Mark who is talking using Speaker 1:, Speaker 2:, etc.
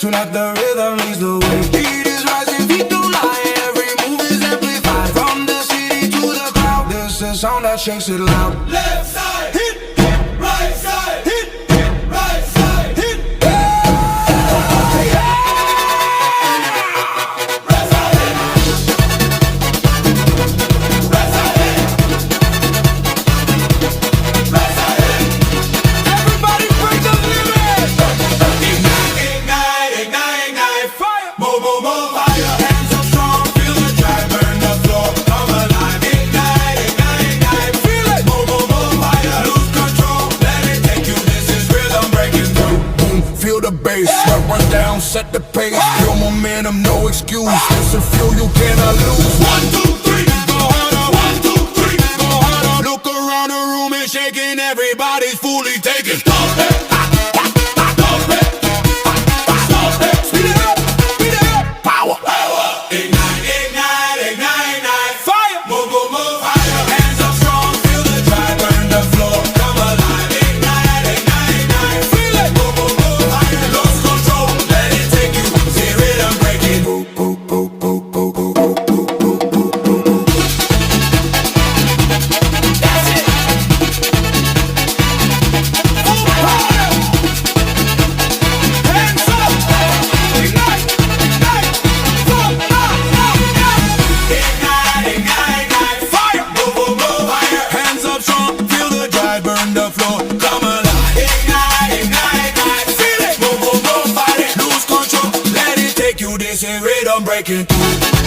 Speaker 1: Tonight the rhythm leads the way. Beat is rising, feet don't lie. Every move is amplified. From the city to the crowd, this is sound that shakes it loud.
Speaker 2: Left side, hit, right side, hit, right side, hit.
Speaker 1: Everybody break the limit.
Speaker 2: Ignite, ignite, ignite, ignite. Fire, move, move, move, fire. Hands up strong, feel the drive, burn the floor, come alive. Ignite, ignite, ignite. Feel it, move, move, move, fire. Lose control, let it take you. This is rhythm breaking through.
Speaker 1: Boom, feel the bass, run down, set the pace. Feel momentum, no excuse. It's a fuel you cannot lose.
Speaker 2: 1, 2, 3, go harder. 1, 2, 3, go harder. Look around the room and shaking. Everybody's fully taken. Stop it, stop it, stop it.
Speaker 1: Speed it up, speed it up.
Speaker 2: Power, power. Ignite, ignite, ignite, ignite. Fire, move, move, move, higher. Hands up strong, feel the drive, burn the floor, come alive. Ignite, ignite, ignite. Feel it, move, move, move, higher. Lose control, let it take you. See rhythm breaking. That's it. Full power. Hands up. Ignite, ignite. Full power. Ignite, ignite, ignite. Fire. Move, move, move, higher. Hands up strong, feel the drive, burn the floor, come alive. Ignite, ignite, ignite. Feel it. Move, move, move, fight it. Lose control, let it take you. This is rhythm breaking through.